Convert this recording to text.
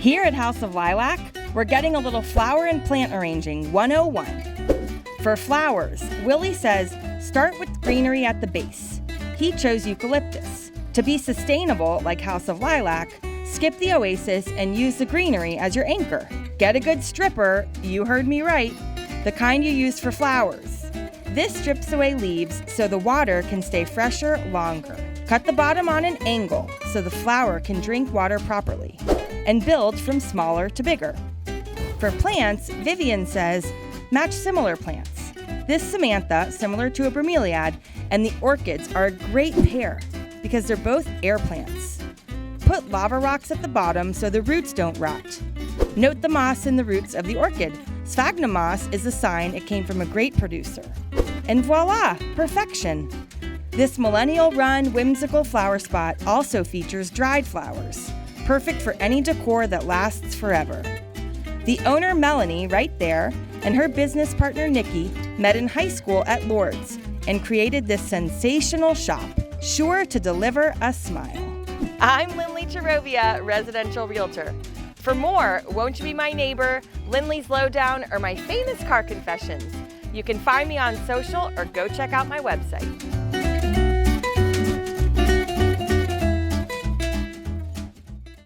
Here at House of Lilac, we're getting a little flower and plant arranging 101. For flowers, Willie says start with greenery at the base. He chose eucalyptus. To be sustainable, like House of Lilac, skip the oasis and use the greenery as your anchor. Get a good stripper, you heard me right, the kind you use for flowers. This strips away leaves so the water can stay fresher longer. Cut the bottom on an angle so the flower can drink water properly, and build from smaller to bigger. For plants, Vivian says match similar plants. This Samantha, similar to a bromeliad, and the orchids are a great pair because they're both air plants. Put lava rocks at the bottom so the roots don't rot. Note the moss in the roots of the orchid. Sphagnum moss is a sign it came from a great producer. And voila, perfection! This millennial-run, whimsical flower spot also features dried flowers, perfect for any decor that lasts forever. The owner, Melanie, right there, and her business partner, Nikki, met in high school at Lourdes and created this sensational shop, sure to deliver a smile. I'm Lindley Charovia, residential realtor. For more, Won't You Be My Neighbor, Lindley's Lowdown, or my famous car confessions, you can find me on social or go check out my website.